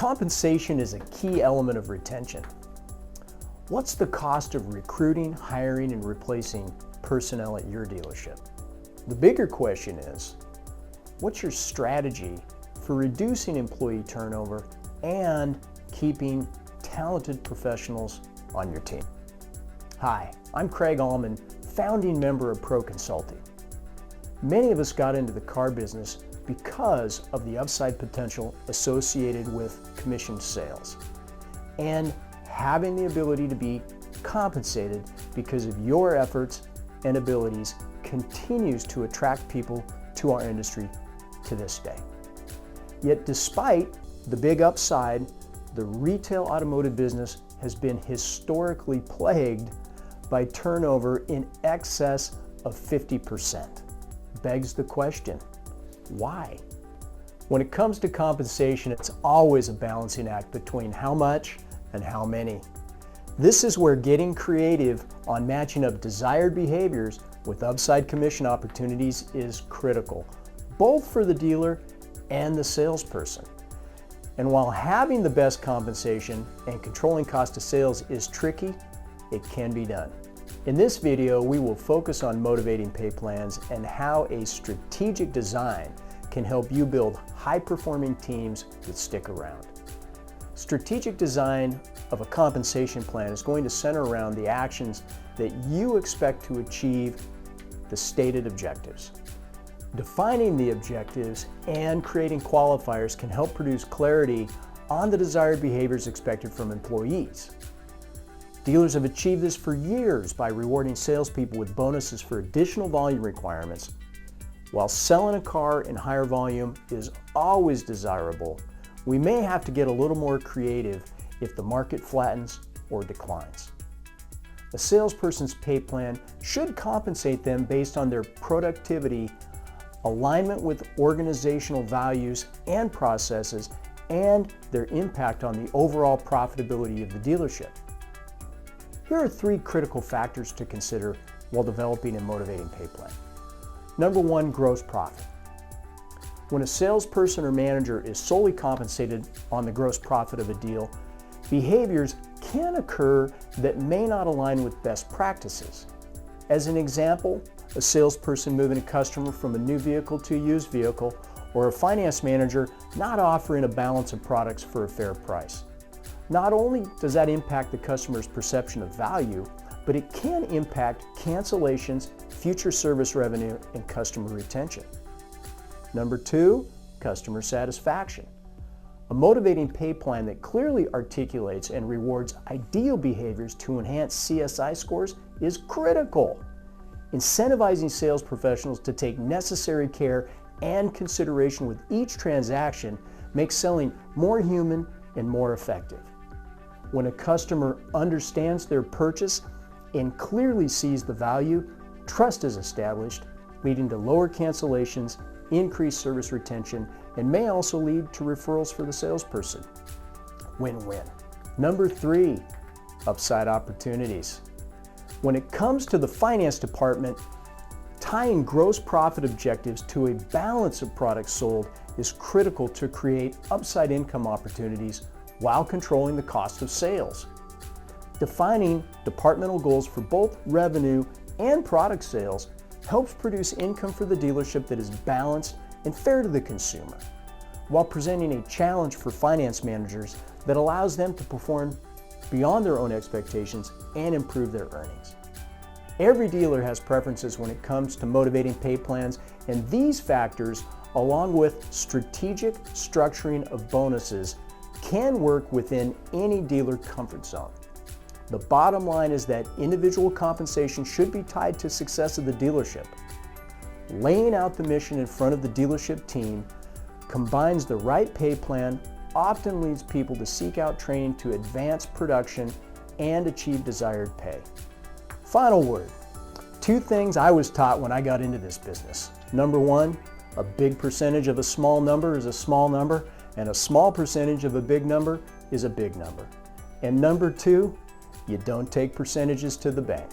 Compensation is a key element of retention. What's the cost of recruiting, hiring, and replacing personnel at your dealership? The bigger question is, what's your strategy for reducing employee turnover and keeping talented professionals on your team? Hi, I'm Craig Allman, founding member of Pro Consulting. Many of us got into the car business because of the upside potential associated with commission sales and having the ability to be compensated because of your efforts and abilities continues to attract people to our industry to this day. Yet despite the big upside, the retail automotive business has been historically plagued by turnover in excess of 50%. Begs the question, why? When it comes to compensation, it's always a balancing act between how much and how many. This is where getting creative on matching up desired behaviors with upside commission opportunities is critical, both for the dealer and the salesperson. And while having the best compensation and controlling cost of sales is tricky, it can be done. In this video, we will focus on motivating pay plans and how a strategic design can help you build high-performing teams that stick around. Strategic design of a compensation plan is going to center around the actions that you expect to achieve the stated objectives. Defining the objectives and creating qualifiers can help produce clarity on the desired behaviors expected from employees. Dealers have achieved this for years by rewarding salespeople with bonuses for additional volume requirements. While selling a car in higher volume is always desirable, we may have to get a little more creative if the market flattens or declines. A salesperson's pay plan should compensate them based on their productivity, alignment with organizational values and processes, and their impact on the overall profitability of the dealership. Here are 3 critical factors to consider while developing and motivating pay plan. Number 1, gross profit. When a salesperson or manager is solely compensated on the gross profit of a deal, behaviors can occur that may not align with best practices. As an example, a salesperson moving a customer from a new vehicle to a used vehicle, or a finance manager not offering a balance of products for a fair price. Not only does that impact the customer's perception of value, but it can impact cancellations, future service revenue, and customer retention. Number 2, customer satisfaction. A motivating pay plan that clearly articulates and rewards ideal behaviors to enhance CSI scores is critical. Incentivizing sales professionals to take necessary care and consideration with each transaction makes selling more human and more effective. When a customer understands their purchase and clearly sees the value, trust is established, leading to lower cancellations, increased service retention, and may also lead to referrals for the salesperson. Win-win. Number 3, upside opportunities. When it comes to the finance department, tying gross profit objectives to a balance of products sold is critical to create upside income opportunities while controlling the cost of sales. Defining departmental goals for both revenue and product sales helps produce income for the dealership that is balanced and fair to the consumer, while presenting a challenge for finance managers that allows them to perform beyond their own expectations and improve their earnings. Every dealer has preferences when it comes to motivating pay plans, and these factors, along with strategic structuring of bonuses, can work within any dealer comfort zone. The bottom line is that individual compensation should be tied to success of the dealership. Laying out the mission in front of the dealership team combines the right pay plan, often leads people to seek out training to advance production and achieve desired pay. Final word. 2 things I was taught when I got into this business. Number 1, a big percentage of a small number is a small number, and a small percentage of a big number is a big number. And number 2, you don't take percentages to the bank.